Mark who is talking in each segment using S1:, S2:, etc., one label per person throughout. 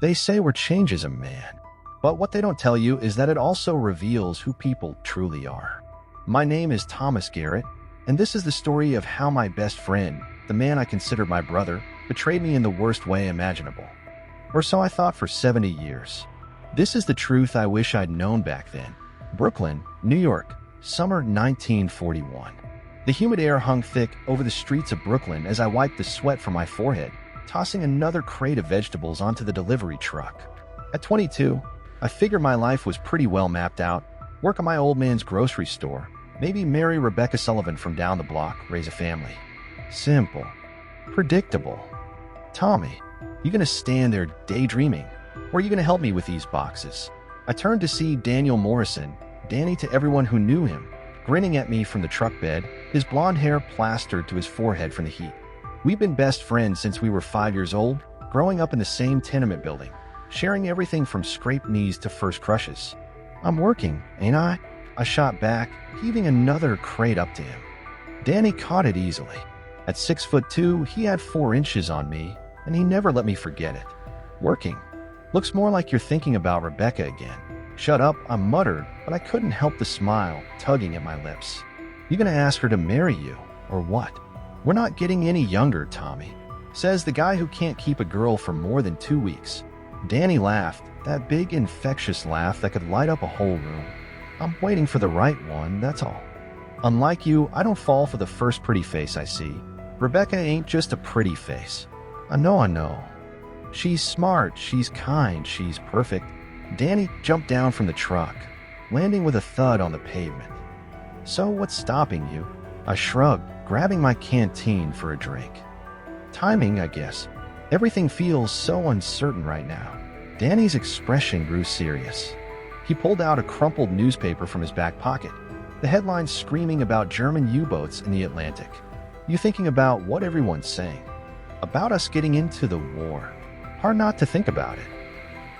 S1: They say work changes a man, but what they don't tell you is that it also reveals who people truly are. My name is Thomas Garrett, and this is the story of how my best friend, the man I considered my brother, betrayed me in the worst way imaginable. Or so I thought for 70 years. This is the truth I wish I'd known back then. Brooklyn, New York, summer 1941. The humid air hung thick over the streets of Brooklyn as I wiped the sweat from my forehead, tossing another crate of vegetables onto the delivery truck. At 22, I figured my life was pretty well mapped out. Work at my old man's grocery store, maybe marry Rebecca Sullivan from down the block, raise a family. Simple. Predictable. Tommy, you gonna stand there daydreaming? Or are you gonna help me with these boxes? I turned to see Daniel Morrison, Danny to everyone who knew him, grinning at me from the truck bed, his blonde hair plastered to his forehead from the heat. We've been best friends since we were 5 years old, growing up in the same tenement building, sharing everything from scraped knees to first crushes. I'm working, ain't I? I shot back, heaving another crate up to him. Danny caught it easily. At 6'2", he had 4 inches on me, and he never let me forget it. Working. Looks more like you're thinking about Rebecca again. Shut up, I muttered, but I couldn't help the smile tugging at my lips. You gonna ask her to marry you, or what? We're not getting any younger, Tommy, says the guy who can't keep a girl for more than 2 weeks. Danny laughed, that big infectious laugh that could light up a whole room. I'm waiting for the right one, that's all. Unlike you, I don't fall for the first pretty face I see. Rebecca ain't just a pretty face. I know. She's smart, she's kind, she's perfect. Danny jumped down from the truck, landing with a thud on the pavement. So what's stopping you? I shrugged, grabbing my canteen for a drink. Timing, I guess. Everything feels so uncertain right now. Danny's expression grew serious. He pulled out a crumpled newspaper from his back pocket, the headline screaming about German U-boats in the Atlantic. You thinking about what everyone's saying? About us getting into the war. Hard not to think about it.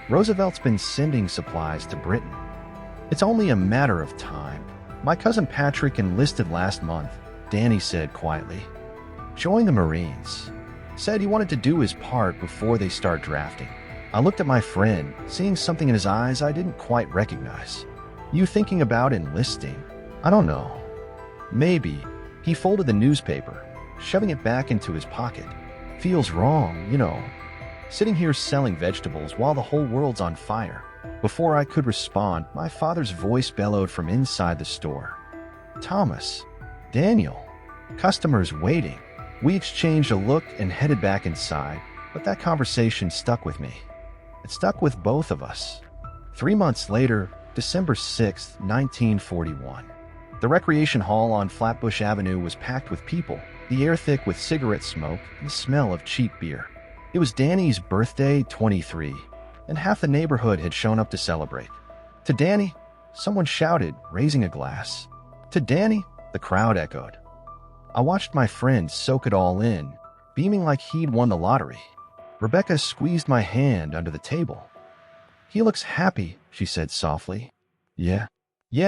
S1: Roosevelt's been sending supplies to Britain. It's only a matter of time. My cousin Patrick enlisted last month, Danny said quietly. Joined the Marines. Said he wanted to do his part before they start drafting. I looked at my friend, seeing something in his eyes I didn't quite recognize. You thinking about enlisting? I don't know. Maybe. He folded the newspaper, shoving it back into his pocket. Feels wrong, you know. Sitting here selling vegetables while the whole world's on fire. Before I could respond, my father's voice bellowed from inside the store. Thomas. Daniel. Customers waiting. We exchanged a look and headed back inside, but that conversation stuck with me. It stuck with both of us. 3 months later, December 6, 1941. The recreation hall on Flatbush Avenue was packed with people, the air thick with cigarette smoke and the smell of cheap beer. It was Danny's birthday, 23, and half the neighborhood had shown up to celebrate. To Danny, someone shouted, raising a glass. To Danny, the crowd echoed. I watched my friend soak it all in, beaming like he'd won the lottery. Rebecca squeezed my hand under the table. He looks happy, she said softly. Yeah,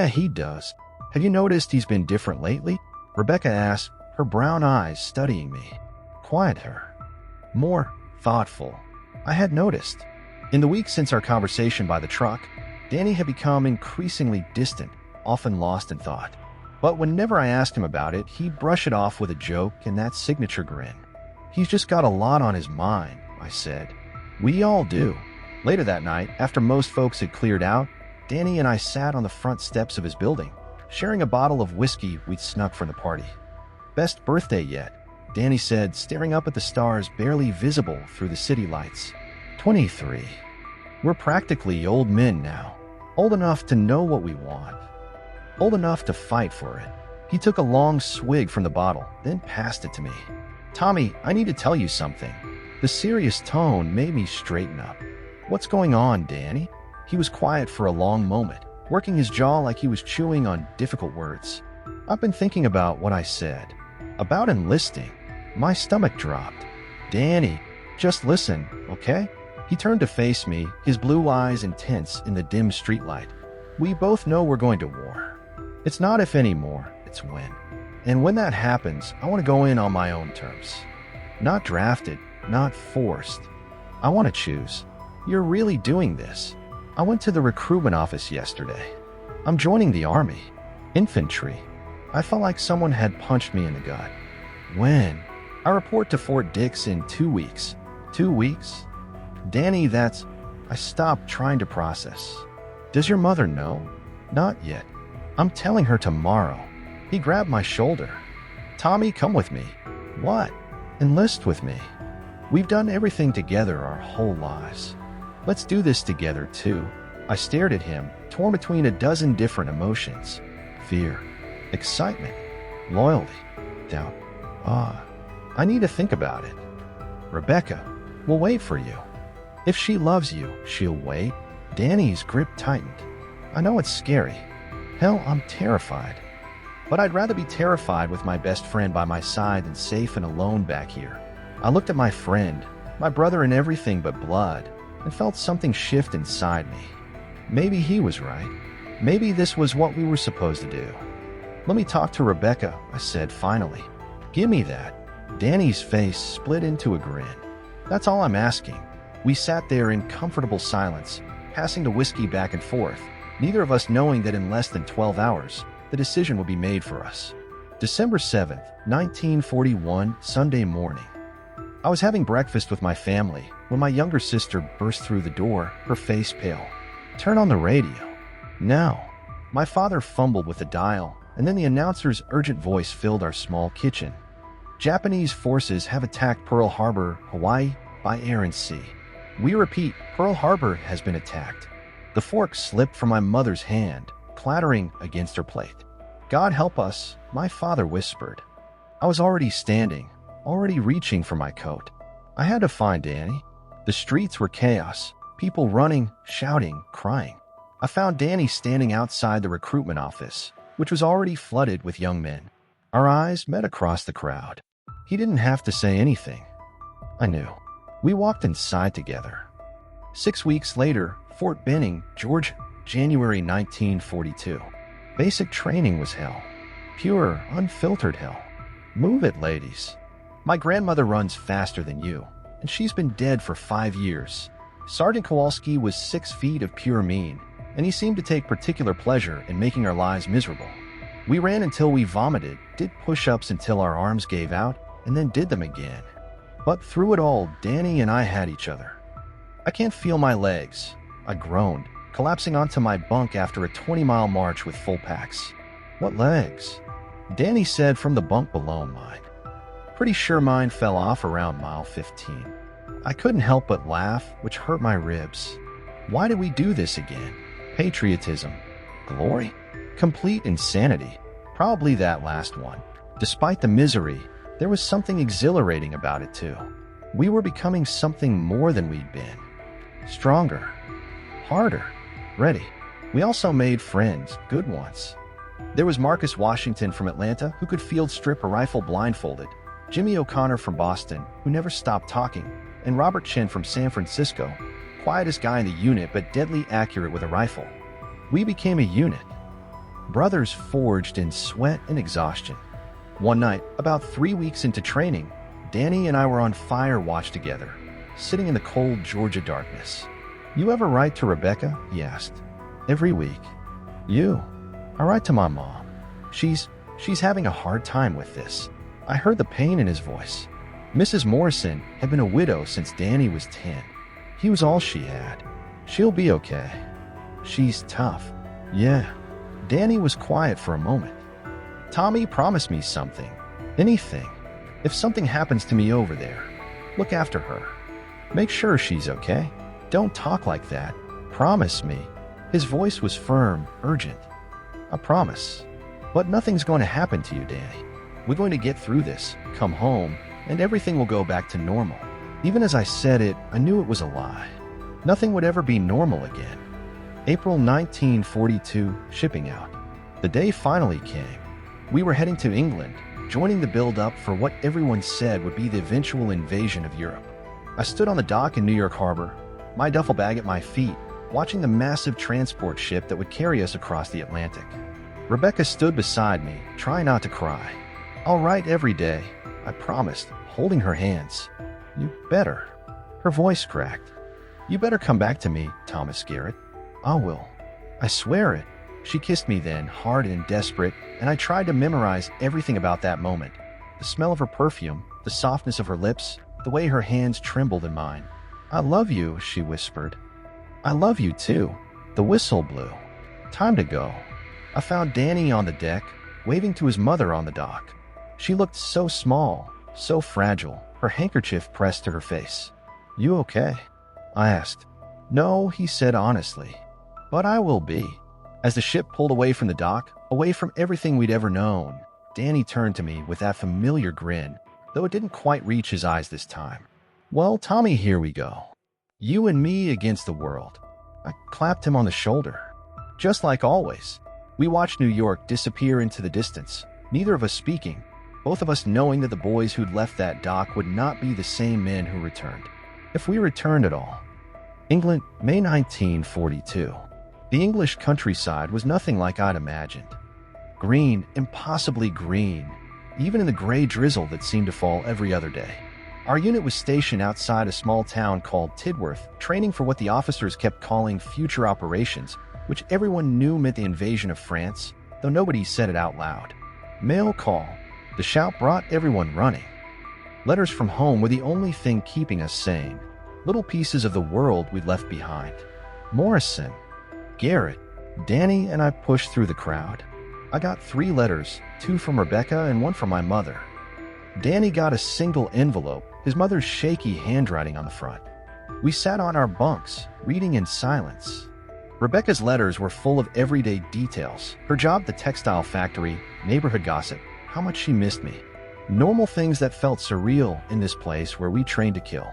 S1: he does. Have you noticed he's been different lately? Rebecca asked, her brown eyes studying me. Quieter. More thoughtful. I had noticed. In the weeks since our conversation by the truck, Danny had become increasingly distant, often lost in thought. But whenever I asked him about it, he'd brush it off with a joke and that signature grin. He's just got a lot on his mind, I said. We all do. Later that night, after most folks had cleared out, Danny and I sat on the front steps of his building, sharing a bottle of whiskey we'd snuck from the party. Best birthday yet, Danny said, staring up at the stars barely visible through the city lights. 23. We're practically old men now, old enough to know what we want, old enough to fight for it. He took a long swig from the bottle, then passed it to me. Tommy, I need to tell you something. The serious tone made me straighten up. What's going on, Danny? He was quiet for a long moment, working his jaw like he was chewing on difficult words. I've been thinking about what I said. About enlisting. My stomach dropped. Danny, just listen, okay? He turned to face me, his blue eyes intense in the dim streetlight. We both know we're going to war. It's not if anymore, it's when. And when that happens, I want to go in on my own terms. Not drafted, not forced. I want to choose. You're really doing this. I went to the recruitment office yesterday. I'm joining the army. Infantry. I felt like someone had punched me in the gut. When? I report to Fort Dix in 2 weeks. 2 weeks? Danny, that's... I stopped trying to process. Does your mother know? Not yet. I'm telling her tomorrow. He grabbed my shoulder. Tommy, come with me. What? Enlist with me. We've done everything together our whole lives. Let's do this together too. I stared at him, torn between a dozen different emotions. Fear, excitement, loyalty, doubt. I need to think about it. Rebecca, we'll wait for you. If she loves you, she'll wait. Danny's grip tightened. I know it's scary. Hell, I'm terrified. But I'd rather be terrified with my best friend by my side than safe and alone back here. I looked at my friend, my brother in everything but blood, and felt something shift inside me. Maybe he was right. Maybe this was what we were supposed to do. Let me talk to Rebecca, I said finally. Give me that. Danny's face split into a grin. That's all I'm asking. We sat there in comfortable silence, passing the whiskey back and forth, neither of us knowing that in less than 12 hours, the decision would be made for us. December 7th, 1941, Sunday morning. I was having breakfast with my family when my younger sister burst through the door, her face pale. Turn on the radio. Now. My father fumbled with the dial, and then the announcer's urgent voice filled our small kitchen. Japanese forces have attacked Pearl Harbor, Hawaii, by air and sea. We repeat, Pearl Harbor has been attacked. The fork slipped from my mother's hand, clattering against her plate. God help us, my father whispered. I was already standing, already reaching for my coat. I had to find Danny. The streets were chaos, people running, shouting, crying. I found Danny standing outside the recruitment office, which was already flooded with young men. Our eyes met across the crowd. He didn't have to say anything. I knew. We walked inside together. 6 weeks later, Fort Benning, Georgia, January 1942. Basic training was hell. Pure, unfiltered hell. Move it, ladies. My grandmother runs faster than you, and she's been dead for 5 years. Sergeant Kowalski was 6 feet of pure mean, and he seemed to take particular pleasure in making our lives miserable. We ran until we vomited, did push-ups until our arms gave out, and then did them again. But through it all, Danny and I had each other. I can't feel my legs, I groaned, collapsing onto my bunk after a 20-mile march with full packs. What legs? Danny said from the bunk below mine. Pretty sure mine fell off around mile 15. I couldn't help but laugh, which hurt my ribs. Why did we do this again? Patriotism. Glory? Complete insanity. Probably that last one. Despite the misery, there was something exhilarating about it too. We were becoming something more than we'd been. Stronger. Harder. Ready. We also made friends, good ones. There was Marcus Washington from Atlanta, who could field strip a rifle blindfolded, Jimmy O'Connor from Boston, who never stopped talking, and Robert Chin from San Francisco, quietest guy in the unit but deadly accurate with a rifle. We became a unit. Brothers forged in sweat and exhaustion. One night, about 3 weeks into training, Danny and I were on fire watch together, sitting in the cold Georgia darkness. You ever write to Rebecca? He asked. Every week. You? I write to my mom. She's having a hard time with this. I heard the pain in his voice. Mrs. Morrison had been a widow since Danny was 10. He was all she had. She'll be okay. She's tough. Yeah. Danny was quiet for a moment. Tommy, promise me something. Anything. If something happens to me over there, look after her. Make sure she's okay. Don't talk like that. Promise me. His voice was firm, urgent. I promise. But nothing's going to happen to you, Danny. We're going to get through this, come home, and everything will go back to normal. Even as I said it, I knew it was a lie. Nothing would ever be normal again. April 1942, shipping out. The day finally came. We were heading to England, joining the build-up for what everyone said would be the eventual invasion of Europe. I stood on the dock in New York Harbor, my duffel bag at my feet, watching the massive transport ship that would carry us across the Atlantic. Rebecca stood beside me, trying not to cry. I'll write every day, I promised, holding her hands. You better. Her voice cracked. You better come back to me, Thomas Garrett. I will. I swear it. She kissed me then, hard and desperate, and I tried to memorize everything about that moment. The smell of her perfume, the softness of her lips, the way her hands trembled in mine. I love you, she whispered. I love you too. The whistle blew. Time to go. I found Danny on the deck, waving to his mother on the dock. She looked so small, so fragile, her handkerchief pressed to her face. You okay? I asked. No, he said honestly. But I will be. As the ship pulled away from the dock, away from everything we'd ever known, Danny turned to me with that familiar grin, though it didn't quite reach his eyes this time. Well, Tommy, here we go. You and me against the world. I clapped him on the shoulder. Just like always, we watched New York disappear into the distance, neither of us speaking, both of us knowing that the boys who'd left that dock would not be the same men who returned. If we returned at all. England, May 1942. The English countryside was nothing like I'd imagined. Green, impossibly green, even in the gray drizzle that seemed to fall every other day. Our unit was stationed outside a small town called Tidworth, training for what the officers kept calling future operations, which everyone knew meant the invasion of France, though nobody said it out loud. Mail call. The shout brought everyone running. Letters from home were the only thing keeping us sane. Little pieces of the world we'd left behind. Morrison, Garrett, Danny, and I pushed through the crowd. I got 3 letters, 2 from Rebecca and 1 from my mother. Danny got a single envelope, his mother's shaky handwriting on the front. We sat on our bunks, reading in silence. Rebecca's letters were full of everyday details, her job at the textile factory, neighborhood gossip, how much she missed me. Normal things that felt surreal in this place where we trained to kill.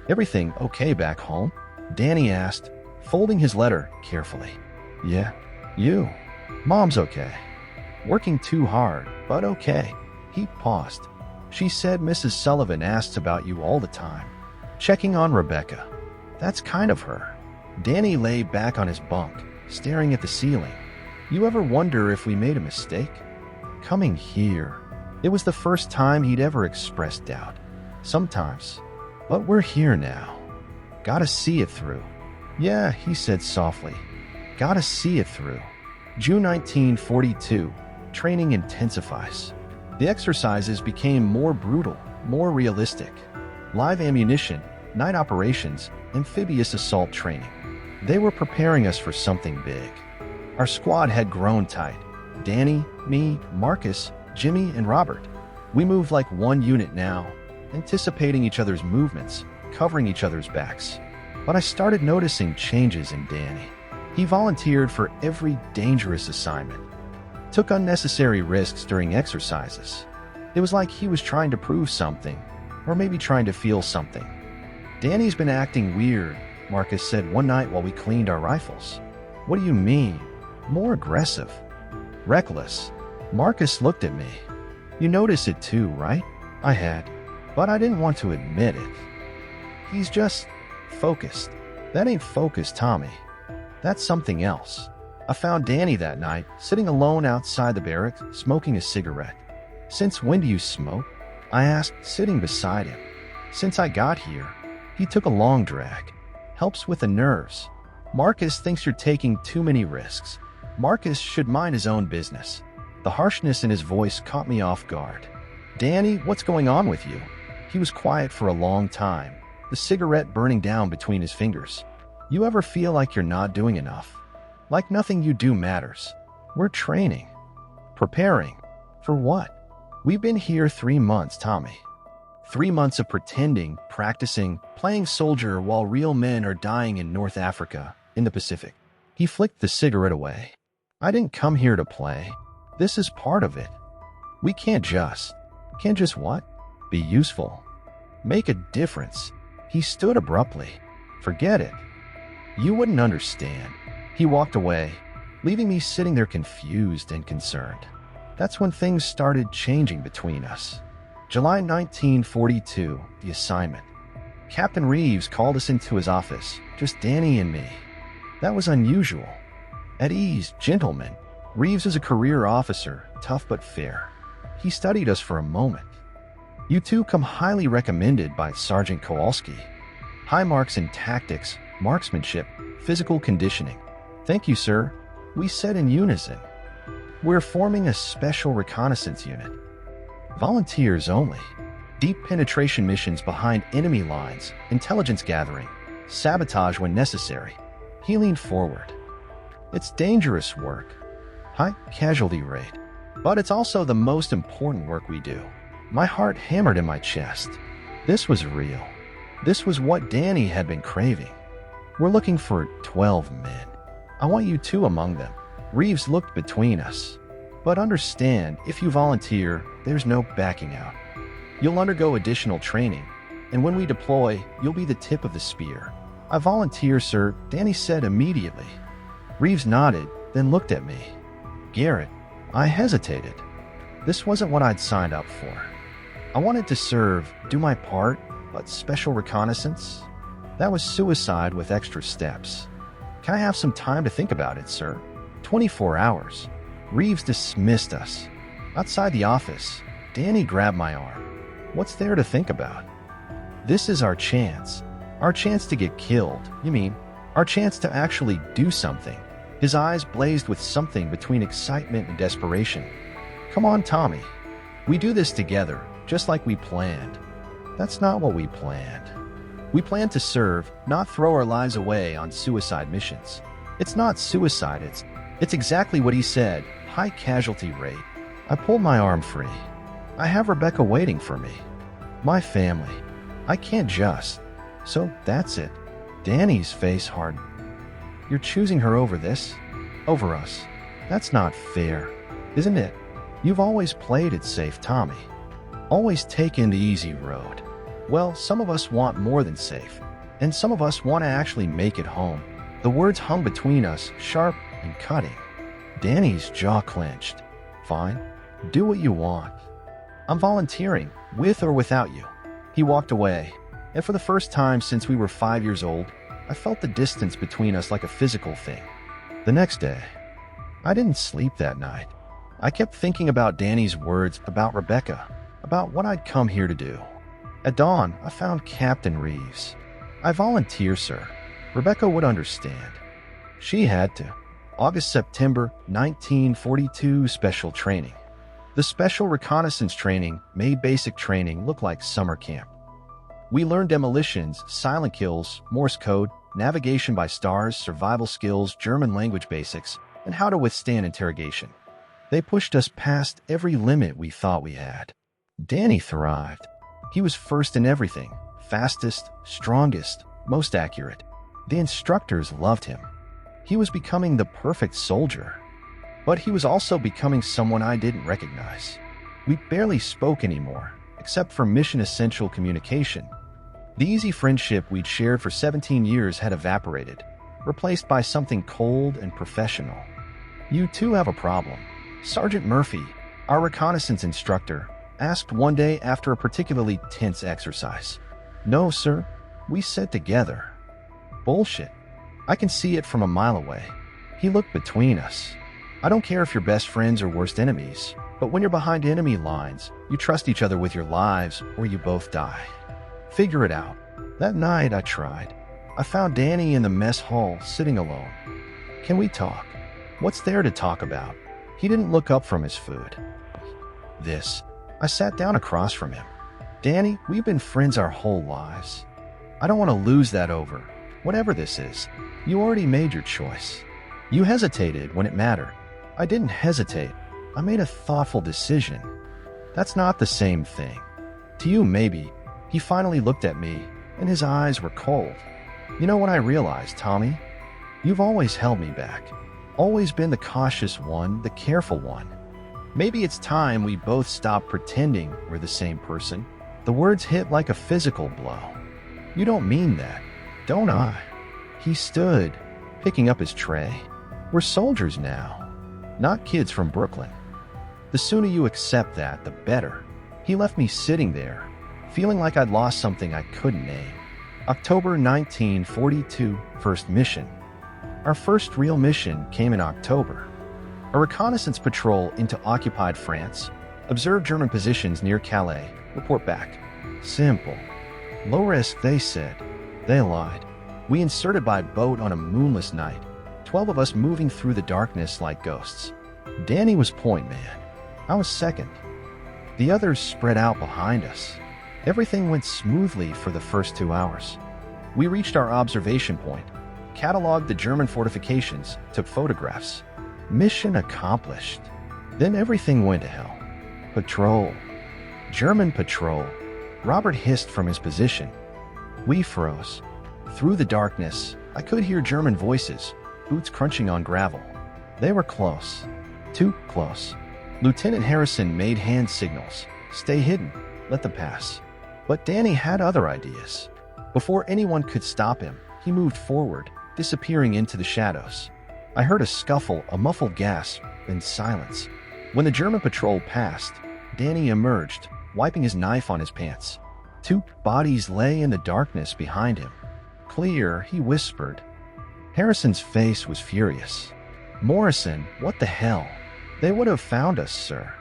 S1: Everything okay back home? Danny asked, folding his letter carefully. Yeah, you. Mom's okay. Working too hard, but okay. He paused. She said Mrs. Sullivan asks about you all the time. Checking on Rebecca. That's kind of her. Danny lay back on his bunk, staring at the ceiling. You ever wonder if we made a mistake? Coming here. It was the first time he'd ever expressed doubt. Sometimes. But we're here now. Gotta see it through. Yeah, he said softly. Gotta see it through. June 1942. Training intensifies. The exercises became more brutal, more realistic. Live ammunition, night operations, amphibious assault training. They were preparing us for something big. Our squad had grown tight. Danny, me, Marcus, Jimmy, and Robert. We moved like one unit now, anticipating each other's movements, covering each other's backs. But I started noticing changes in Danny. He volunteered for every dangerous assignment. Took unnecessary risks during exercises. It was like he was trying to prove something, or maybe trying to feel something. Danny's been acting weird, Marcus said one night while we cleaned our rifles. What do you mean? More aggressive. Reckless. Marcus looked at me. You notice it too, right? I had, but I didn't want to admit it. He's just focused. That ain't focus, Tommy. That's something else. I found Danny that night, sitting alone outside the barracks, smoking a cigarette. Since when do you smoke? I asked, sitting beside him. Since I got here. He took a long drag. Helps with the nerves. Marcus thinks you're taking too many risks. Marcus should mind his own business. The harshness in his voice caught me off guard. Danny, what's going on with you? He was quiet for a long time, the cigarette burning down between his fingers. You ever feel like you're not doing enough? Like nothing you do matters. We're training. Preparing. For what? We've been here 3 months, Tommy. 3 months of pretending, practicing, playing soldier while real men are dying in North Africa, in the Pacific. He flicked the cigarette away. I didn't come here to play. This is part of it. We can't just what? Be useful. Make a difference. He stood abruptly. Forget it. You wouldn't understand. He walked away, leaving me sitting there confused and concerned. That's when things started changing between us. July 1942, the assignment. Captain Reeves called us into his office, just Danny and me. That was unusual. At ease, gentleman. Reeves is a career officer, tough but fair. He studied us for a moment. You two come highly recommended by Sergeant Kowalski. High marks in tactics, marksmanship, physical conditioning. Thank you, sir, we said in unison. We're forming a special reconnaissance unit. Volunteers only. Deep penetration missions behind enemy lines, intelligence gathering, sabotage when necessary. He leaned forward. It's dangerous work. High casualty rate. But it's also the most important work we do. My heart hammered in my chest. This was real. This was what Danny had been craving. We're looking for 12 men. I want you two among them. Reeves looked between us. But understand, if you volunteer, there's no backing out. You'll undergo additional training, and when we deploy, you'll be the tip of the spear. I volunteer, sir, Danny said immediately. Reeves nodded, then looked at me. Garrett, I hesitated. This wasn't what I'd signed up for. I wanted to serve, do my part, but special reconnaissance? That was suicide with extra steps. Can I have some time to think about it, sir? 24 hours. Reeves dismissed us. Outside the office, Danny grabbed my arm. What's there to think about? This is our chance. Our chance to get killed, you mean? Our chance to actually do something. His eyes blazed with something between excitement and desperation. Come on, Tommy. We do this together, just like we planned. That's not what we planned. We planned to serve, not throw our lives away on suicide missions. It's not suicide, it's exactly what he said, high casualty rate. I pulled my arm free. I have Rebecca waiting for me. My family. I can't just. So that's it. Danny's face hardened. You're choosing her over this? Over us? That's not fair, isn't it? You've always played it safe, Tommy. Always taken the easy road. Well, some of us want more than safe, and some of us want to actually make it home. The words hung between us, sharp and cutting. Danny's jaw clenched. Fine. Do what you want. I'm volunteering, with or without you. He walked away, and for the first time since we were 5 years old, I felt the distance between us like a physical thing. The next day, I didn't sleep that night. I kept thinking about Danny's words, about Rebecca, about what I'd come here to do. At dawn, I found Captain Reeves. I volunteer, sir. Rebecca would understand. She had to. August-September 1942 special training. The special reconnaissance training made basic training look like summer camp. We learned demolitions, silent kills, Morse code, navigation by stars, survival skills, German language basics, and how to withstand interrogation. They pushed us past every limit we thought we had. Danny thrived. He was first in everything, fastest, strongest, most accurate. The instructors loved him. He was becoming the perfect soldier. But he was also becoming someone I didn't recognize. We barely spoke anymore, except for mission-essential communication. The easy friendship we'd shared for 17 years had evaporated, replaced by something cold and professional. You two have a problem. Sergeant Murphy, our reconnaissance instructor, asked one day after a particularly tense exercise. No, sir, we said together. Bullshit. I can see it from a mile away. He looked between us. I don't care if you're best friends or worst enemies, but when you're behind enemy lines, you trust each other with your lives or you both die. Figure it out. That night I tried. I found Danny in the mess hall, sitting alone. Can we talk? What's there to talk about? He didn't look up from his food. I sat down across from him. Danny, we've been friends our whole lives. I don't want to lose that over. Whatever this is, you already made your choice. You hesitated when it mattered. I didn't hesitate. I made a thoughtful decision. That's not the same thing. To you, maybe. He finally looked at me, and his eyes were cold. You know what I realized, Tommy? You've always held me back. Always been the cautious one, the careful one. Maybe it's time we both stop pretending we're the same person. The words hit like a physical blow. You don't mean that, don't I? He stood, picking up his tray. We're soldiers now, not kids from Brooklyn. The sooner you accept that, the better. He left me sitting there, feeling like I'd lost something I couldn't name. October 1942, first mission. Our first real mission came in October. A reconnaissance patrol into occupied France. Observe German positions near Calais. Report back. Simple. Low risk, they said. They lied. We inserted by boat on a moonless night, 12 of us moving through the darkness like ghosts. Danny was point man. I was second. The others spread out behind us. Everything went smoothly for the first 2 hours. We reached our observation point, cataloged the German fortifications, took photographs. Mission accomplished. Then everything went to hell. Patrol. German patrol. Robert hissed from his position. We froze. Through the darkness, I could hear German voices, boots crunching on gravel. They were close. Too close. Lieutenant Harrison made hand signals. Stay hidden. Let them pass. But Danny had other ideas. Before anyone could stop him, he moved forward, disappearing into the shadows. I heard a scuffle, a muffled gasp, then silence. When the German patrol passed, Danny emerged, wiping his knife on his pants. 2 bodies lay in the darkness behind him. Clear, he whispered. Harrison's face was furious. Morrison, what the hell? They would have found us, sir.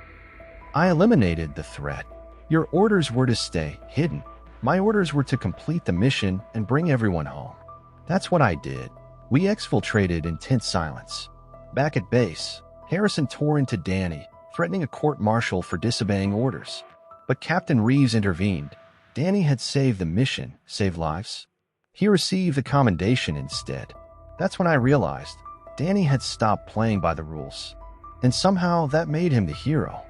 S1: I eliminated the threat. Your orders were to stay hidden. My orders were to complete the mission and bring everyone home. That's what I did. We exfiltrated in tense silence. Back at base, Harrison tore into Danny, threatening a court-martial for disobeying orders. But Captain Reeves intervened. Danny had saved the mission, saved lives. He received the commendation instead. That's when I realized Danny had stopped playing by the rules. And somehow that made him the hero.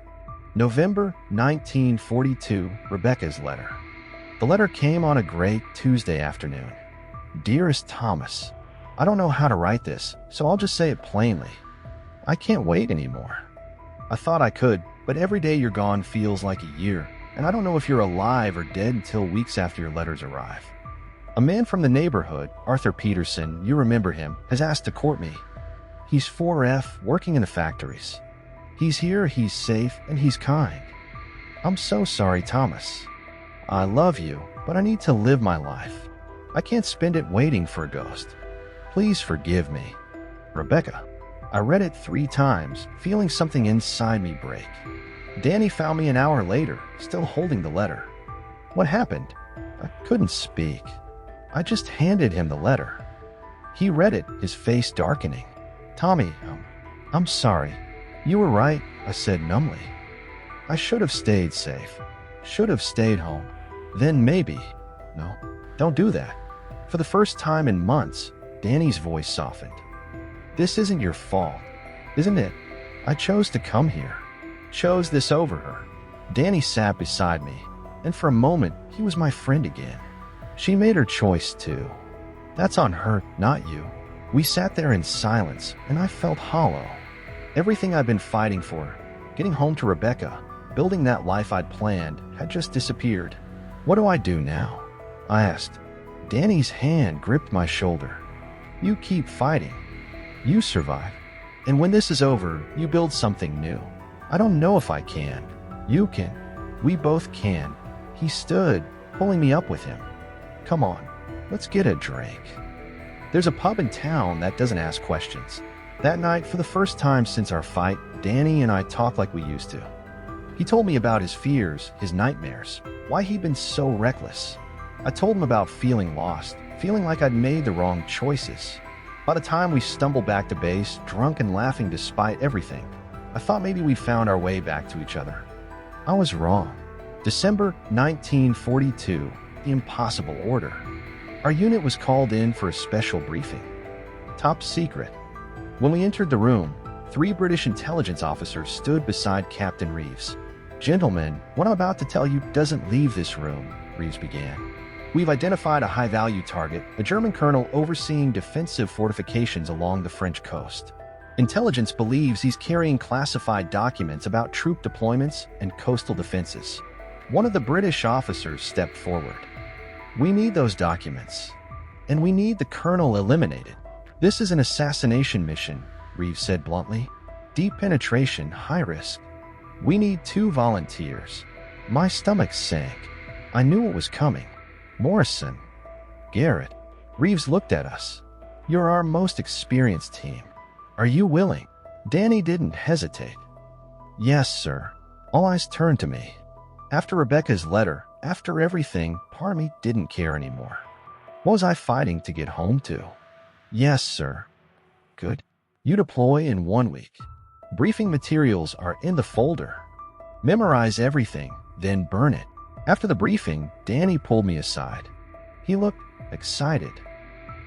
S1: November 1942, Rebecca's letter. The letter came on a gray Tuesday afternoon. Dearest Thomas, I don't know how to write this, so I'll just say it plainly. I can't wait anymore. I thought I could, but every day you're gone feels like a year, and I don't know if you're alive or dead until weeks after your letters arrive. A man from the neighborhood, Arthur Peterson, you remember him, has asked to court me. He's 4F, working in the factories. He's here, he's safe, and he's kind. I'm so sorry, Thomas. I love you, but I need to live my life. I can't spend it waiting for a ghost. Please forgive me. Rebecca. I read it 3 times, feeling something inside me break. Danny found me an hour later, still holding the letter. What happened? I couldn't speak. I just handed him the letter. He read it, his face darkening. Tommy, I'm sorry. You were right, I said numbly. I should have stayed safe. Should have stayed home. Then maybe. No, don't do that. For the first time in months, Danny's voice softened. This isn't your fault, isn't it? I chose to come here. Chose this over her. Danny sat beside me, and for a moment, he was my friend again. She made her choice too. That's on her, not you. We sat there in silence, and I felt hollow. Everything I'd been fighting for, getting home to Rebecca, building that life I'd planned, had just disappeared. What do I do now? I asked. Danny's hand gripped my shoulder. You keep fighting. You survive. And when this is over, you build something new. I don't know if I can. You can. We both can. He stood, pulling me up with him. Come on, let's get a drink. There's a pub in town that doesn't ask questions. That night, for the first time since our fight, Danny and I talked like we used to. He told me about his fears, his nightmares, why he'd been so reckless. I told him about feeling lost, feeling like I'd made the wrong choices. By the time we stumbled back to base, drunk and laughing despite everything, I thought maybe we'd found our way back to each other. I was wrong. December 1942, the impossible order. Our unit was called in for a special briefing. Top secret. When we entered the room, 3 British intelligence officers stood beside Captain Reeves. Gentlemen, what I'm about to tell you doesn't leave this room, Reeves began. We've identified a high-value target, a German colonel overseeing defensive fortifications along the French coast. Intelligence believes he's carrying classified documents about troop deployments and coastal defenses. One of the British officers stepped forward. We need those documents, and we need the colonel eliminated. This is an assassination mission, Reeves said bluntly. Deep penetration, high risk. We need 2 volunteers. My stomach sank. I knew what was coming. Morrison. Garrett. Reeves looked at us. You're our most experienced team. Are you willing? Danny didn't hesitate. Yes, sir. All eyes turned to me. After Rebecca's letter, after everything, part of me didn't care anymore. What was I fighting to get home to? Yes, sir. Good. You deploy in 1 week. Briefing materials are in the folder. Memorize everything, then burn it. After the briefing, Danny pulled me aside. He looked excited,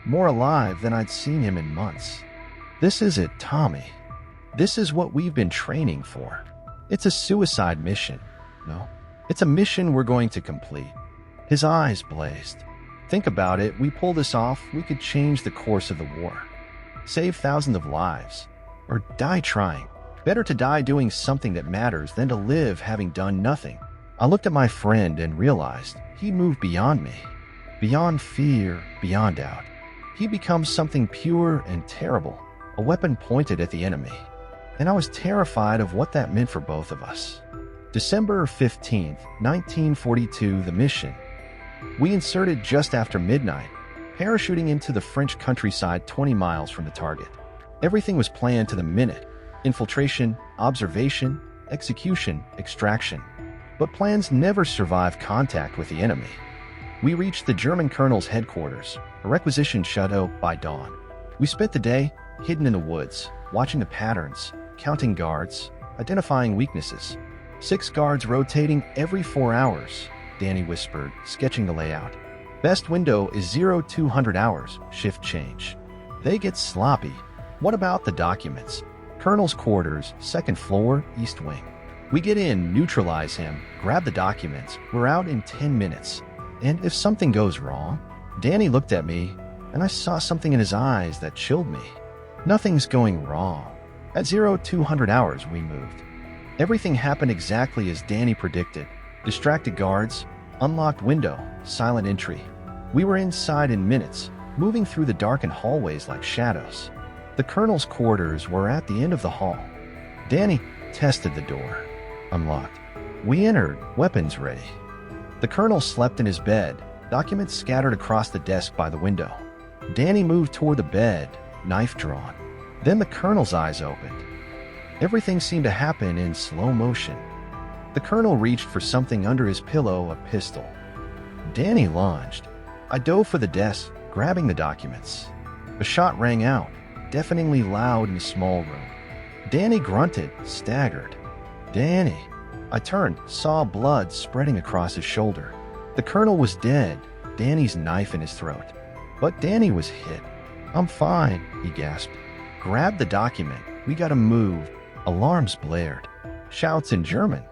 S1: more alive than I'd seen him in months. This is it, Tommy. This is what we've been training for. It's a suicide mission. No, it's a mission we're going to complete. His eyes blazed. Think about it, we pull this off, we could change the course of the war. Save thousands of lives. Or die trying. Better to die doing something that matters than to live having done nothing. I looked at my friend and realized he'd moved beyond me. Beyond fear, beyond doubt. He'd become something pure and terrible, a weapon pointed at the enemy. And I was terrified of what that meant for both of us. December 15th, 1942, the mission. We inserted just after midnight, parachuting into the French countryside 20 miles from the target. Everything was planned to the minute. Infiltration, observation, execution, extraction. But plans never survive contact with the enemy. We reached the German colonel's headquarters, a requisition chateau, by dawn. We spent the day hidden in the woods, watching the patterns, counting guards, identifying weaknesses. 6 guards rotating every 4 hours, Danny whispered, sketching the layout. Best window is 0200 hours, shift change. They get sloppy. What about the documents? Colonel's quarters, 2nd floor, east wing. We get in, neutralize him, grab the documents. We're out in 10 minutes. And if something goes wrong? Danny looked at me, and I saw something in his eyes that chilled me. Nothing's going wrong. At 0200 hours, we moved. Everything happened exactly as Danny predicted. Distracted guards, unlocked window, silent entry. We were inside in minutes, moving through the darkened hallways like shadows. The colonel's quarters were at the end of the hall. Danny tested the door. Unlocked. We entered, weapons ready. The colonel slept in his bed, documents scattered across the desk by the window. Danny moved toward the bed, knife drawn. Then the colonel's eyes opened. Everything seemed to happen in slow motion. The colonel reached for something under his pillow, a pistol. Danny lunged. I dove for the desk, grabbing the documents. A shot rang out, deafeningly loud in the small room. Danny grunted, staggered. Danny. I turned, saw blood spreading across his shoulder. The colonel was dead, Danny's knife in his throat. But Danny was hit. I'm fine, he gasped. Grab the document. We gotta move. Alarms blared. Shouts in German.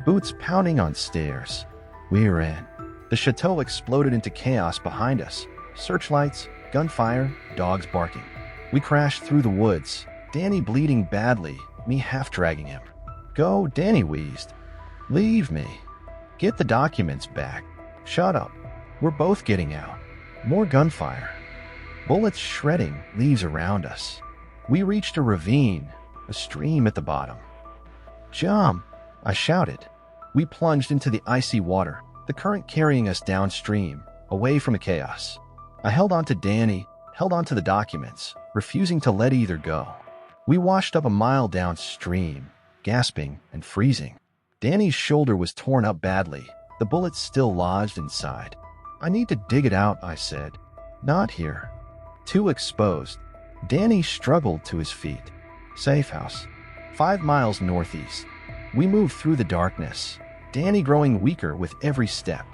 S1: Boots pounding on stairs. We ran. The chateau exploded into chaos behind us. Searchlights, gunfire, dogs barking. We crashed through the woods, Danny bleeding badly, me half-dragging him. Go, Danny wheezed. Leave me. Get the documents back. Shut up. We're both getting out. More gunfire. Bullets shredding leaves around us. We reached a ravine, a stream at the bottom. Jump! I shouted. We plunged into the icy water, the current carrying us downstream, away from the chaos. I held on to Danny, held on to the documents, refusing to let either go. We washed up a mile downstream, gasping and freezing. Danny's shoulder was torn up badly, the bullets still lodged inside. I need to dig it out, I said. Not here. Too exposed. Danny struggled to his feet. Safe house. 5 miles northeast. We moved through the darkness, Danny growing weaker with every step.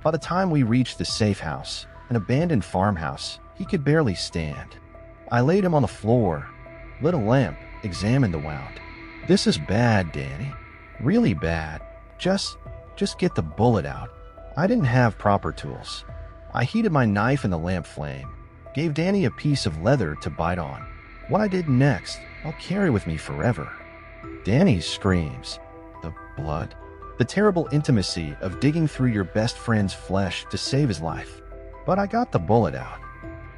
S1: By the time we reached the safe house, an abandoned farmhouse, he could barely stand. I laid him on the floor, lit a lamp, examined the wound. This is bad, Danny. Really bad. Just get the bullet out. I didn't have proper tools. I heated my knife in the lamp flame, gave Danny a piece of leather to bite on. What I did next, I'll carry with me forever. Danny's screams. The blood. The terrible intimacy of digging through your best friend's flesh to save his life. But I got the bullet out.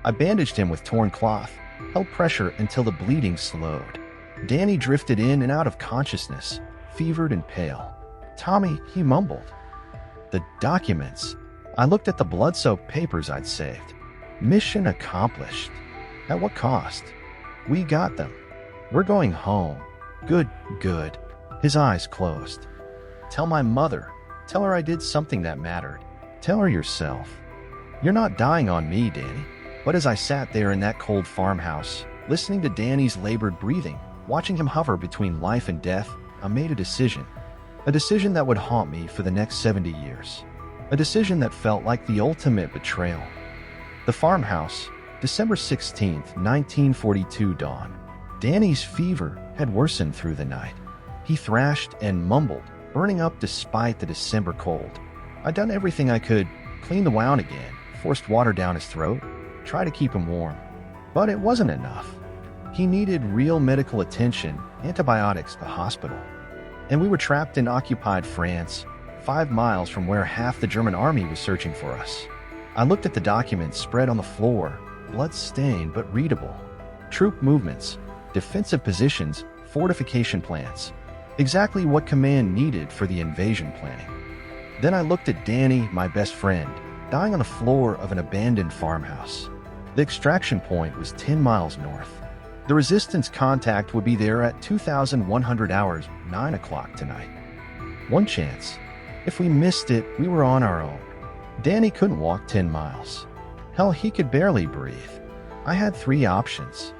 S1: I bandaged him with torn cloth, held pressure until the bleeding slowed. Danny drifted in and out of consciousness, fevered and pale. Tommy, he mumbled. The documents. I looked at the blood-soaked papers I'd saved. Mission accomplished. At what cost? We got them. We're going home. Good, good. His eyes closed. Tell my mother. Tell her I did something that mattered. Tell her yourself. You're not dying on me, Danny. But as I sat there in that cold farmhouse, listening to Danny's labored breathing, watching him hover between life and death, I made a decision. A decision that would haunt me for the next 70 years. A decision that felt like the ultimate betrayal. The farmhouse, December 16th, 1942 dawn. Danny's fever had worsened through the night. He thrashed and mumbled, burning up despite the December cold. I'd done everything I could, cleaned the wound again, forced water down his throat, tried to keep him warm. But it wasn't enough. He needed real medical attention, antibiotics, the hospital. And we were trapped in occupied France, 5 miles from where half the German army was searching for us. I looked at the documents spread on the floor, blood-stained but readable. Troop movements, defensive positions, fortification plans. Exactly what command needed for the invasion planning. Then I looked at Danny, my best friend, dying on the floor of an abandoned farmhouse. The extraction point was 10 miles north. The resistance contact would be there at 2,100 hours, 9 o'clock tonight. One chance. If we missed it, we were on our own. Danny couldn't walk 10 miles. Hell, he could barely breathe. I had 3 options.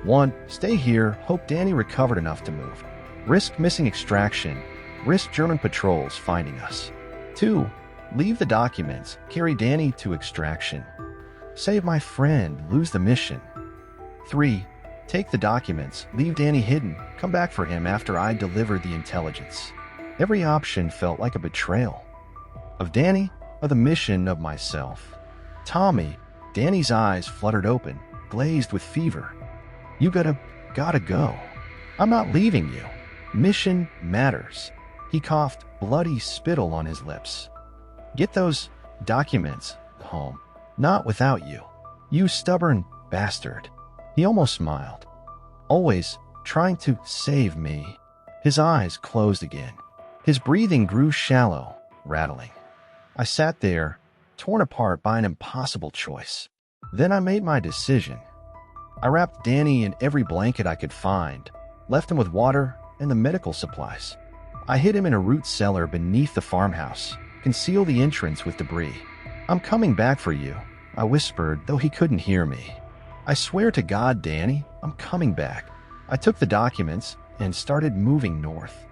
S1: 1. Stay here, hope Danny recovered enough to move. Risk missing extraction. Risk German patrols finding us. 2. Leave the documents, carry Danny to extraction. Save my friend, lose the mission. 3. Take the documents, leave Danny hidden, come back for him after I delivered the intelligence. Every option felt like a betrayal. Of Danny, of the mission, of myself. Tommy, Danny's eyes fluttered open, glazed with fever. You gotta go. I'm not leaving you. Mission matters. He coughed, bloody spittle on his lips. Get those documents home. Not without you. You stubborn bastard. He almost smiled. Always trying to save me. His eyes closed again. His breathing grew shallow, rattling. I sat there, torn apart by an impossible choice. Then I made my decision. I wrapped Danny in every blanket I could find, left him with water and the medical supplies. I hid him in a root cellar beneath the farmhouse, concealed the entrance with debris. I'm coming back for you, I whispered, though he couldn't hear me. I swear to God, Danny, I'm coming back. I took the documents and started moving north.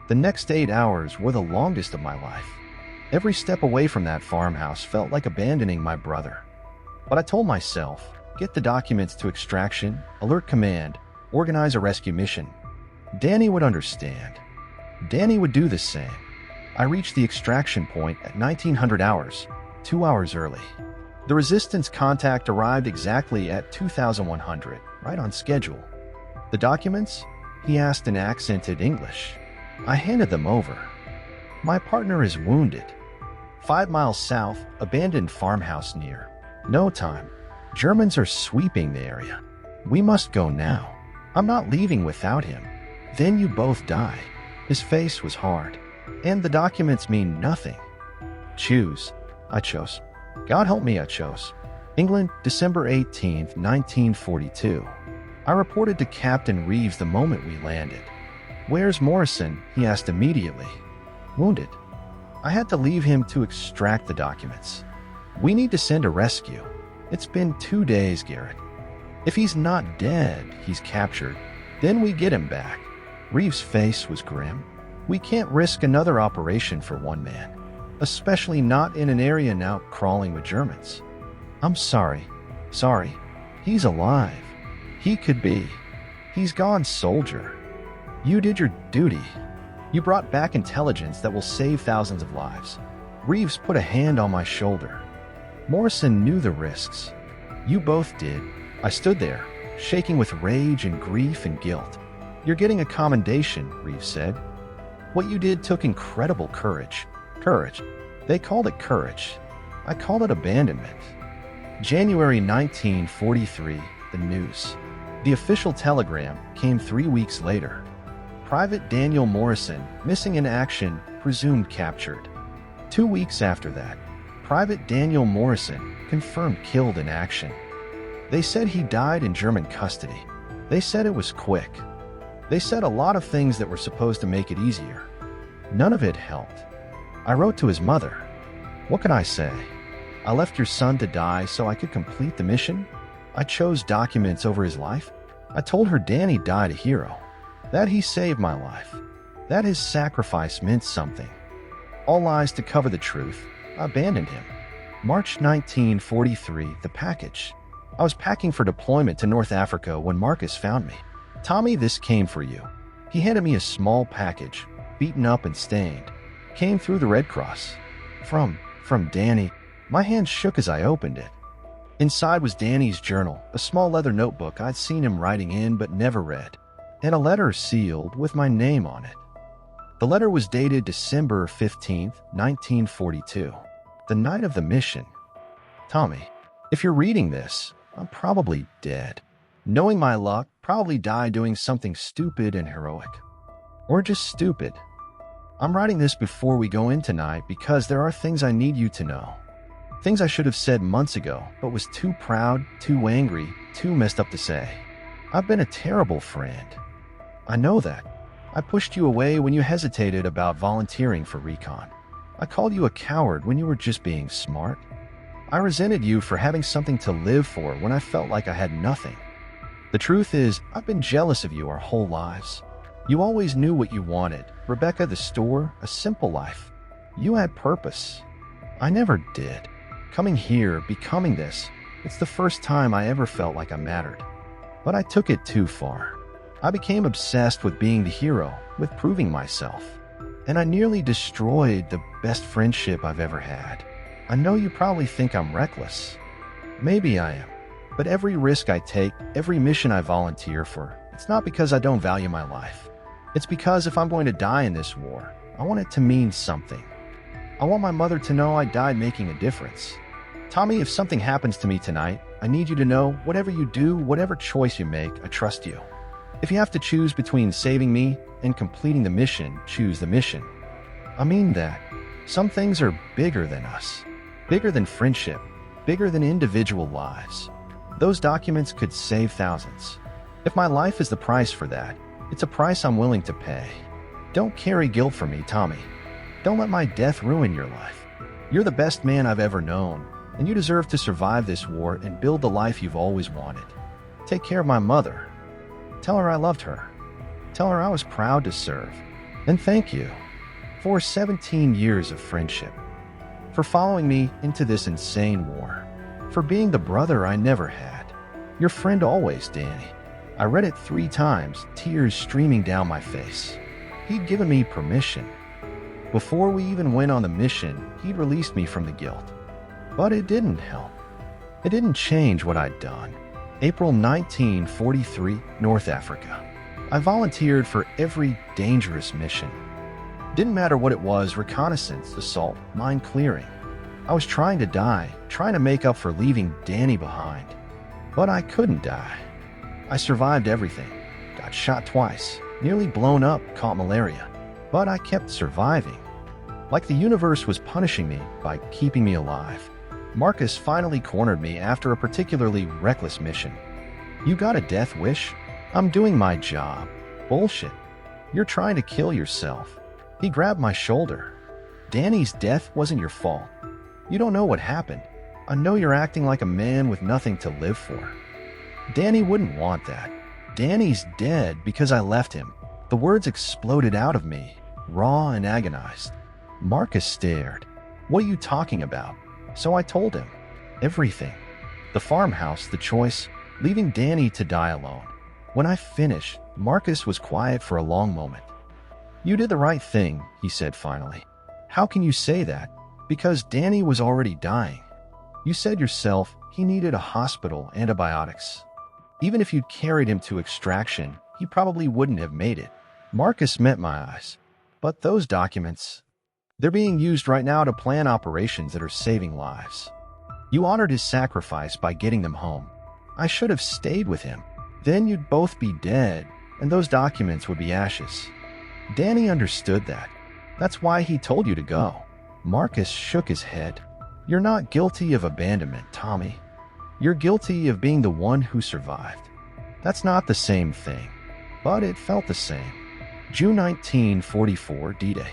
S1: The next 8 hours were the longest of my life. Every step away from that farmhouse felt like abandoning my brother. But I told myself, get the documents to extraction, alert command, organize a rescue mission. Danny would understand. Danny would do the same. I reached the extraction point at 1900 hours, 2 hours early. The resistance contact arrived exactly at 2100, right on schedule. The documents? He asked in accented English. I handed them over. My partner is wounded. 5 miles south, abandoned farmhouse near. No time. Germans are sweeping the area. We must go now. I'm not leaving without him. Then you both die. His face was hard. And the documents mean nothing. Choose. I chose. God help me, I chose. England, December 18th, 1942. I reported to Captain Reeves the moment we landed. Where's Morrison? He asked immediately. Wounded. I had to leave him to extract the documents. We need to send a rescue. It's been 2 days, Garrett. If he's not dead, he's captured. Then we get him back. Reeves' face was grim. We can't risk another operation for one man, especially not in an area now crawling with Germans. I'm sorry. Sorry. He's alive. He could be. He's gone, soldier. You did your duty. You brought back intelligence that will save thousands of lives. Reeves put a hand on my shoulder. Morrison knew the risks. You both did. I stood there, shaking with rage and grief and guilt. You're getting a commendation, Reeves said. What you did took incredible courage. Courage. They called it courage. I called it abandonment. January 1943, the news. The official telegram came 3 weeks later. Private Daniel Morrison, missing in action, presumed captured. 2 weeks after that, Private Daniel Morrison, confirmed killed in action. They said he died in German custody. They said it was quick. They said a lot of things that were supposed to make it easier. None of it helped. I wrote to his mother. What could I say? I left your son to die so I could complete the mission? I chose documents over his life? I told her Danny died a hero, that he saved my life, that his sacrifice meant something. All lies to cover the truth. I abandoned him. March 1943, the package. I was packing for deployment to North Africa when Marcus found me. Tommy, this came for you. He handed me a small package, beaten up and stained. Came through the Red Cross. From Danny. My hand shook as I opened it. Inside was Danny's journal, a small leather notebook I'd seen him writing in but never read, and a letter sealed with my name on it. The letter was dated December 15, 1942, the night of the mission. Tommy, if you're reading this, I'm probably dead. Knowing my luck, probably die doing something stupid and heroic. Or just stupid. I'm writing this before we go in tonight because there are things I need you to know. Things I should have said months ago, but was too proud, too angry, too messed up to say. I've been a terrible friend. I know that. I pushed you away when you hesitated about volunteering for recon. I called you a coward when you were just being smart. I resented you for having something to live for when I felt like I had nothing. The truth is, I've been jealous of you our whole lives. You always knew what you wanted. Rebecca, the store, a simple life. You had purpose. I never did. Coming here, becoming this, it's the first time I ever felt like I mattered. But I took it too far. I became obsessed with being the hero, with proving myself. And I nearly destroyed the best friendship I've ever had. I know you probably think I'm reckless. Maybe I am. But every risk I take, every mission I volunteer for, it's not because I don't value my life. It's because if I'm going to die in this war, I want it to mean something. I want my mother to know I died making a difference. Tommy, if something happens to me tonight, I need you to know, whatever you do, whatever choice you make, I trust you. If you have to choose between saving me and completing the mission, choose the mission. I mean that. Some things are bigger than us. Bigger than friendship. Bigger than individual lives. Those documents could save thousands. If my life is the price for that, it's a price I'm willing to pay. Don't carry guilt for me, Tommy. Don't let my death ruin your life. You're the best man I've ever known, and you deserve to survive this war and build the life you've always wanted. Take care of my mother. Tell her I loved her. Tell her I was proud to serve. And thank you for 17 years of friendship. For following me into this insane war. For being the brother I never had. Your friend always, Danny. I read it 3 times, tears streaming down my face. He'd given me permission. Before we even went on the mission, he'd released me from the guilt. But it didn't help. It didn't change what I'd done. April 1943, North Africa. I volunteered for every dangerous mission. Didn't matter what it was, reconnaissance, assault, mine clearing. I was trying to die, trying to make up for leaving Danny behind. But I couldn't die. I survived everything. Got shot twice, nearly blown up, caught malaria. But I kept surviving. Like the universe was punishing me by keeping me alive. Marcus finally cornered me after a particularly reckless mission. You got a death wish? I'm doing my job. Bullshit. You're trying to kill yourself. He grabbed my shoulder. Danny's death wasn't your fault. You don't know what happened. I know you're acting like a man with nothing to live for. Danny wouldn't want that. Danny's dead because I left him. The words exploded out of me, raw and agonized. Marcus stared. What are you talking about? So I told him. Everything. The farmhouse, the choice, leaving Danny to die alone. When I finished, Marcus was quiet for a long moment. You did the right thing, he said finally. How can you say that? Because Danny was already dying. You said yourself he needed a hospital, antibiotics. Even if you'd carried him to extraction, he probably wouldn't have made it. Marcus met my eyes. But those documents, they're being used right now to plan operations that are saving lives. You honored his sacrifice by getting them home. I should have stayed with him. Then you'd both be dead, and those documents would be ashes. Danny understood that. That's why he told you to go. Marcus shook his head. You're not guilty of abandonment, Tommy. You're guilty of being the one who survived. That's not the same thing, but it felt the same. June 1944, D-Day.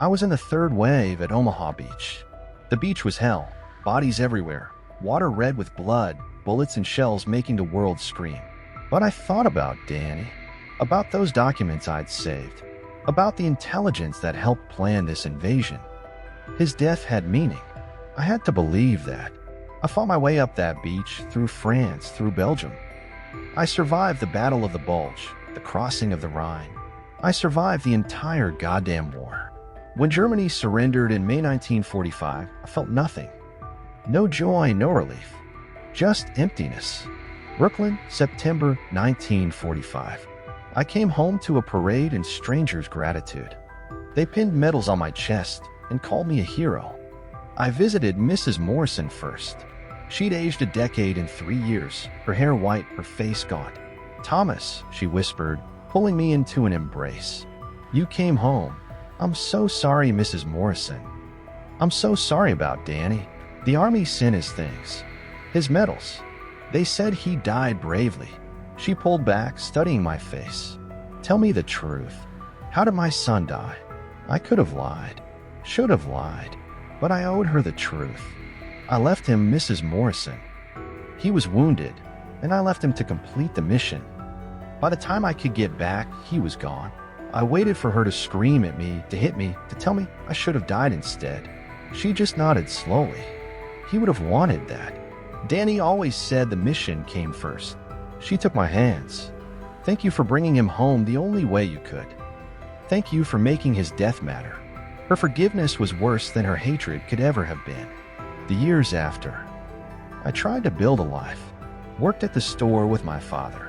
S1: I was in the third wave at Omaha Beach. The beach was hell. bodies everywhere, water red with blood, bullets and shells making the world scream. But I thought about Danny, about those documents I'd saved, about the intelligence that helped plan this invasion. His death had meaning. I had to believe that. I fought my way up that beach, through France, through Belgium. I survived the Battle of the Bulge, the crossing of the Rhine. I survived the entire goddamn war. When Germany surrendered in May 1945, I felt nothing. No joy, no relief. Just emptiness. Brooklyn, September 1945. I came home to a parade and strangers' gratitude. They pinned medals on my chest and called me a hero. I visited Mrs. Morrison first. She'd aged a decade and 3 years, her hair white, her face gaunt. "Thomas," she whispered, pulling me into an embrace. "You came home. I'm so sorry, Mrs. Morrison. I'm so sorry about Danny. The Army sent his things. His medals. They said he died bravely." She pulled back, studying my face. "Tell me the truth. How did my son die? I could have lied. Should have lied. But I owed her the truth. I left him, Mrs. Morrison. He was wounded, and I left him to complete the mission. By the time I could get back, he was gone. I waited for her to scream at me, to hit me, to tell me I should have died instead. She just nodded slowly. He would have wanted that. Danny always said the mission came first. She took my hands. Thank you for bringing him home the only way you could. Thank you for making his death matter. Her forgiveness was worse than her hatred could ever have been. The years after, I tried to build a life, worked at the store with my father.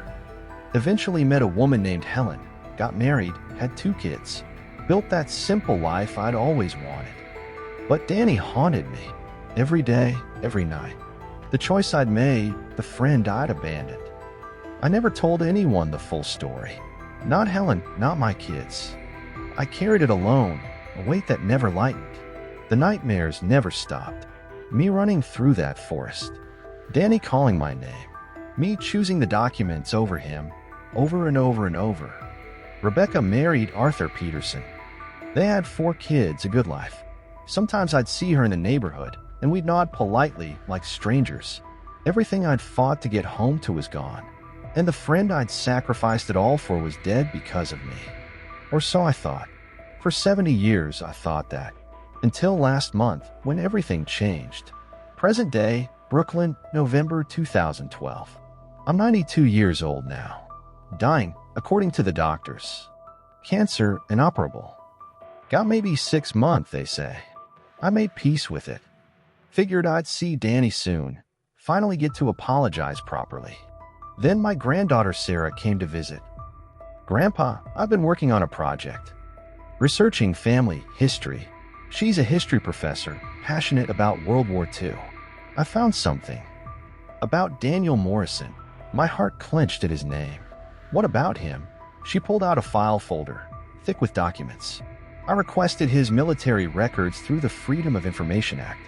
S1: Eventually met a woman named Helen, got married, had 2 kids, built that simple life I'd always wanted. But Danny haunted me, every day, every night. The choice I'd made, the friend I'd abandoned. I never told anyone the full story. Not Helen, not my kids. I carried it alone, a weight that never lightened. The nightmares never stopped. Me running through that forest. Danny calling my name. Me choosing the documents over him, over and over and over. Rebecca married Arthur Peterson. They had 4 kids, a good life. Sometimes I'd see her in the neighborhood, and we'd nod politely like strangers. Everything I'd fought to get home to was gone, and the friend I'd sacrificed it all for was dead because of me. Or so I thought. For 70 years I thought that. Until last month, when everything changed. Present day, Brooklyn, November 2012. I'm 92 years old now. Dying, according to the doctors. Cancer inoperable. Got maybe 6 months, they say. I made peace with it. Figured I'd see Danny soon. Finally get to apologize properly. Then my granddaughter Sarah came to visit. "Grandpa, I've been working on a project. Researching family history. She's a history professor, passionate about World War II. I found something. About Daniel Morrison." My heart clenched at his name. "What about him?" She pulled out a file folder, thick with documents. I requested his military records through the Freedom of Information Act.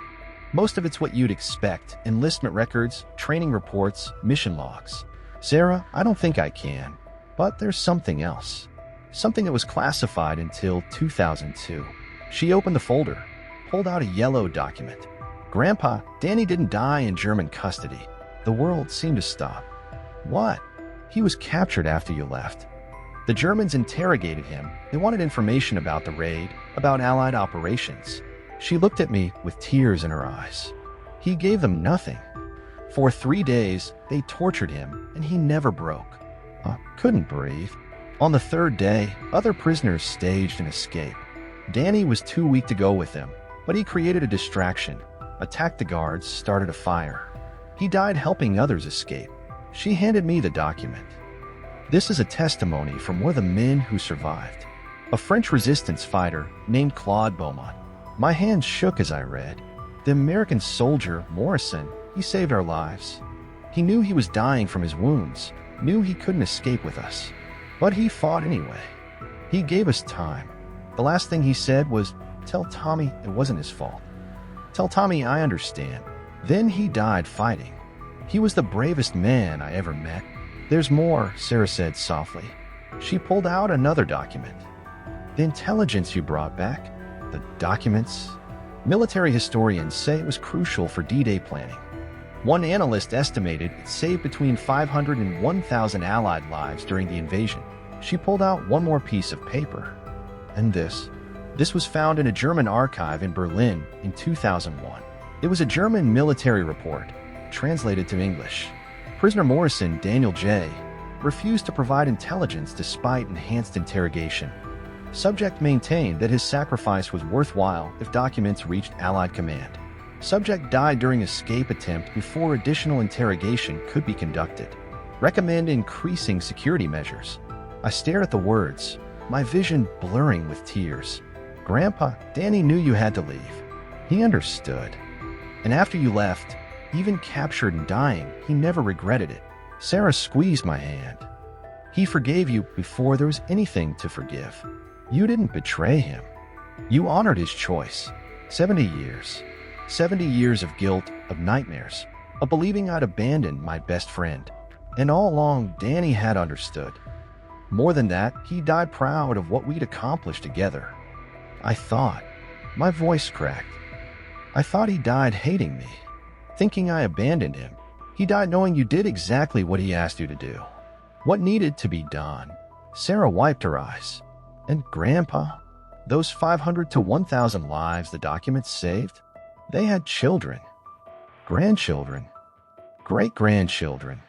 S1: Most of it's what you'd expect: enlistment records, training reports, mission logs. "Sarah, I don't think I can. But there's something else. Something that was classified until 2002. She opened the folder, pulled out a yellow document. "Grandpa, Danny didn't die in German custody. The world seemed to stop." "What?" "He was captured after you left. The Germans interrogated him. They wanted information about the raid, about Allied operations." She looked at me with tears in her eyes. "He gave them nothing. For 3 days, they tortured him, and he never broke. Couldn't breathe. On the 3rd day, other prisoners staged an escape. Danny was too weak to go with them, but he created a distraction, attacked the guards, started a fire. He died helping others escape." She handed me the document. "This is a testimony from one of the men who survived. A French resistance fighter named Claude Beaumont." My hands shook as I read. The American soldier, Morrison, he saved our lives. He knew he was dying from his wounds, knew he couldn't escape with us. But he fought anyway. He gave us time. The last thing he said was, "Tell Tommy it wasn't his fault. Tell Tommy I understand." Then he died fighting. He was the bravest man I ever met. "There's more," Sarah said softly. She pulled out another document. "The intelligence you brought back, the documents, Military historians say it was crucial for D-Day planning. One analyst estimated it saved between 500 and 1,000 Allied lives during the invasion. She pulled out one more piece of paper. And this was found in a German archive in Berlin in 2001. It was a German military report, translated to English. Prisoner Morrison, Daniel J., refused to provide intelligence despite enhanced interrogation. Subject maintained that his sacrifice was worthwhile if documents reached Allied command. Subject died during escape attempt before additional interrogation could be conducted. Recommend increasing security measures. I stare at the words, my vision blurring with tears. Grandpa, Danny knew you had to leave. He understood. And after you left, even captured and dying, he never regretted it. Sarah squeezed my hand. He forgave you before there was anything to forgive. You didn't betray him. You honored his choice. 70 years. 70 years of guilt, of nightmares, of believing I'd abandoned my best friend. And all along, Danny had understood. More than that, he died proud of what we'd accomplished together. I thought. My voice cracked. I thought he died hating me, thinking I abandoned him. He died knowing you did exactly what he asked you to do. What needed to be done. Sarah wiped her eyes. And Grandpa, those 500 to 1,000 lives the documents saved, they had children, grandchildren, great-grandchildren.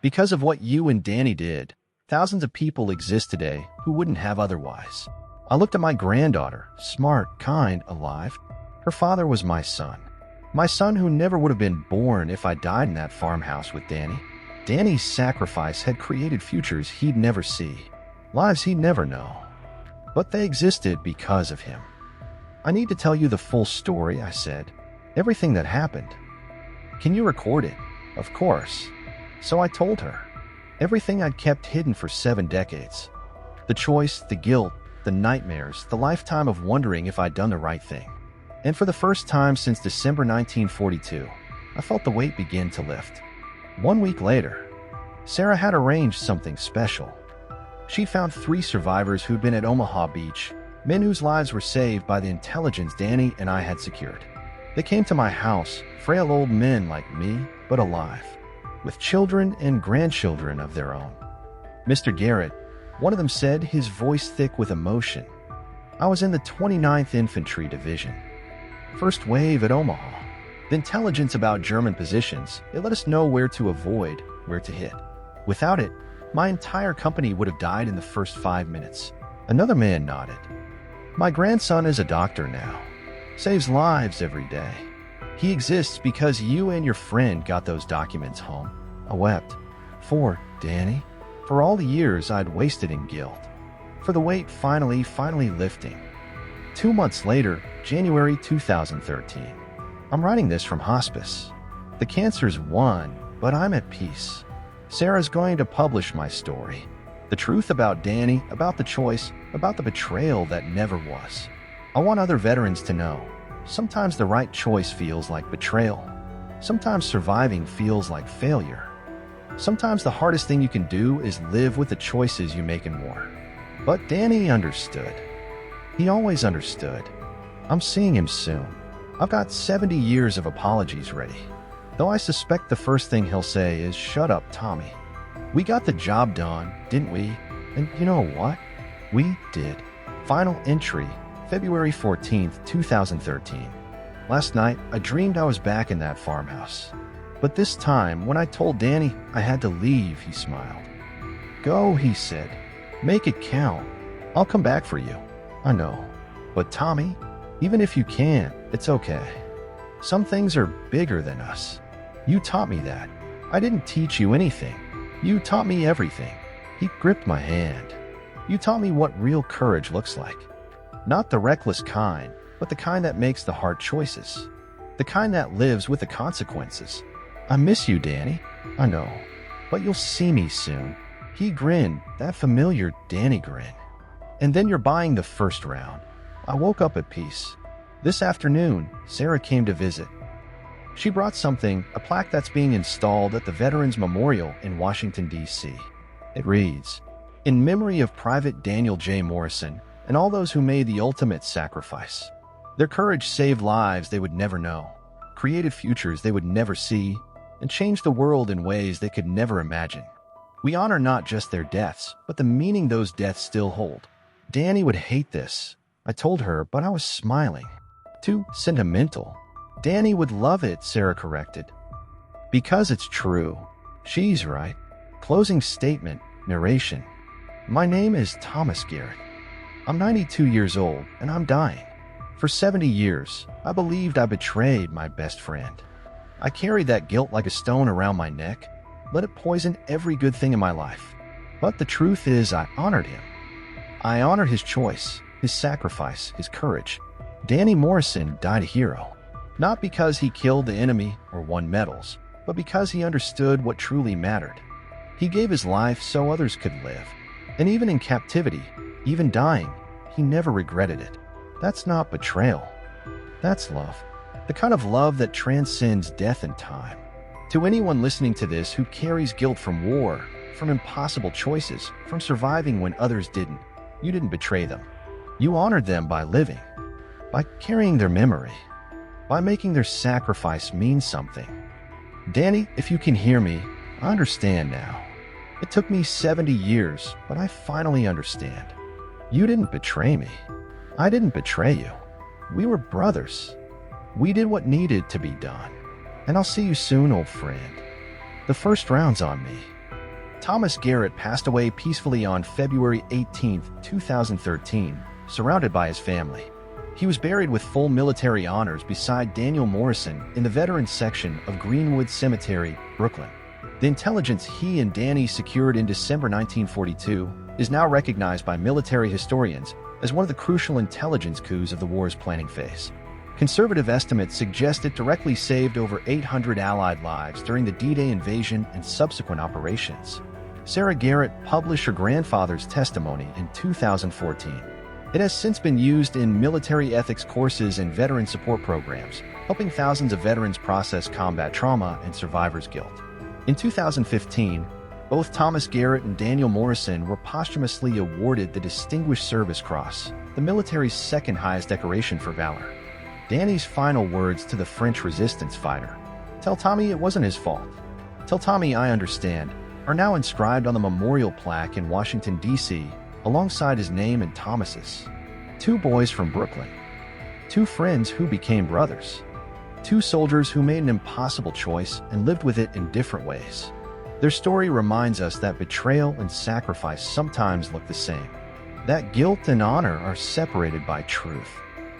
S1: Because of what you and Danny did, thousands of people exist today who wouldn't have otherwise. I looked at my granddaughter, smart, kind, alive. Her father was my son who never would have been born if I died in that farmhouse with Danny. Danny's sacrifice had created futures he'd never see, lives he'd never know. But they existed because of him. I need to tell you the full story, I said. Everything that happened. Can you record it? Of course. So I told her. Everything I'd kept hidden for 7 decades. The choice, the guilt, the nightmares, the lifetime of wondering if I'd done the right thing. And for the first time since December 1942, I felt the weight begin to lift. 1 week later, Sarah had arranged something special. She'd found 3 survivors who'd been at Omaha Beach, men whose lives were saved by the intelligence Danny and I had secured. They came to my house, frail old men like me, but alive, with children and grandchildren of their own. Mr. Garrett, one of them said, his voice thick with emotion. I was in the 29th Infantry Division. First wave at Omaha. The intelligence about German positions, it let us know where to avoid, where to hit. Without it, my entire company would have died in the first 5 minutes. Another man nodded. My grandson is a doctor now. Saves lives every day. He exists because you and your friend got those documents home. I wept. For Danny. For all the years I'd wasted in guilt. For the weight finally lifting. 2 months later, January 2013. I'm writing this from hospice. The cancer's won, but I'm at peace. Sarah's going to publish my story. The truth about Danny, about the choice, about the betrayal that never was. I want other veterans to know. Sometimes the right choice feels like betrayal. Sometimes surviving feels like failure. Sometimes the hardest thing you can do is live with the choices you make in war. But Danny understood. He always understood. I'm seeing him soon. I've got 70 years of apologies ready. Though I suspect the first thing he'll say is, "Shut up, Tommy. We got the job done, didn't we?" And you know what? We did. Final entry, February 14th, 2013. Last night, I dreamed I was back in that farmhouse. But this time, when I told Danny I had to leave, he smiled. "Go," he said. "Make it count. I'll come back for you." I know. But Tommy, even if you can't, it's okay. Some things are bigger than us. You taught me that. I didn't teach you anything. You taught me everything. He gripped my hand. You taught me what real courage looks like. Not the reckless kind, but the kind that makes the hard choices. The kind that lives with the consequences. I miss you, Danny. I know. But you'll see me soon. He grinned, that familiar Danny grin. And then you're buying the first round. I woke up at peace. This afternoon, Sarah came to visit. She brought something, a plaque that's being installed at the Veterans Memorial in Washington, D.C. It reads, "In memory of Private Daniel J. Morrison and all those who made the ultimate sacrifice." Their courage saved lives they would never know, created futures they would never see, and changed the world in ways they could never imagine. We honor not just their deaths, but the meaning those deaths still hold. Danny would hate this, I told her, but I was smiling. Too sentimental. Danny would love it, Sarah corrected. Because it's true. She's right. Closing statement, narration. My name is Thomas Garrett. I'm 92 years old, and I'm dying. For 70 years, I believed I betrayed my best friend. I carried that guilt like a stone around my neck, let it poison every good thing in my life. But the truth is, I honored him. I honored his choice, his sacrifice, his courage. Danny Morrison died a hero. Not because he killed the enemy or won medals, but because he understood what truly mattered. He gave his life so others could live. And even in captivity, even dying, he never regretted it. That's not betrayal. That's love. The kind of love that transcends death and time. To anyone listening to this who carries guilt from war, from impossible choices, from surviving when others didn't, you didn't betray them. You honored them by living, by carrying their memory, by making their sacrifice mean something. Danny, if you can hear me, I understand now. It took me 70 years, but I finally understand. You didn't betray me. I didn't betray you. We were brothers. We did what needed to be done. And I'll see you soon, old friend. The first round's on me. Thomas Garrett passed away peacefully on February 18, 2013, surrounded by his family. He was buried with full military honors beside Daniel Morrison in the Veterans section of Greenwood Cemetery, Brooklyn. The intelligence he and Danny secured in December 1942 is now recognized by military historians as one of the crucial intelligence coups of the war's planning phase. Conservative estimates suggest it directly saved over 800 Allied lives during the D-Day invasion and subsequent operations. Sarah Garrett published her grandfather's testimony in 2014. It has since been used in military ethics courses and veteran support programs, helping thousands of veterans process combat trauma and survivor's guilt. In 2015, both Thomas Garrett and Daniel Morrison were posthumously awarded the Distinguished Service Cross, the military's second highest decoration for valor. Danny's final words to the French resistance fighter, "Tell Tommy it wasn't his fault. Tell Tommy I understand," are now inscribed on the memorial plaque in Washington, D.C., alongside his name and Thomas's. Two boys from Brooklyn. Two friends who became brothers. Two soldiers who made an impossible choice and lived with it in different ways. Their story reminds us that betrayal and sacrifice sometimes look the same, that guilt and honor are separated by truth,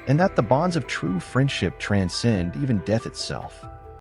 S1: and that the bonds of true friendship transcend even death itself.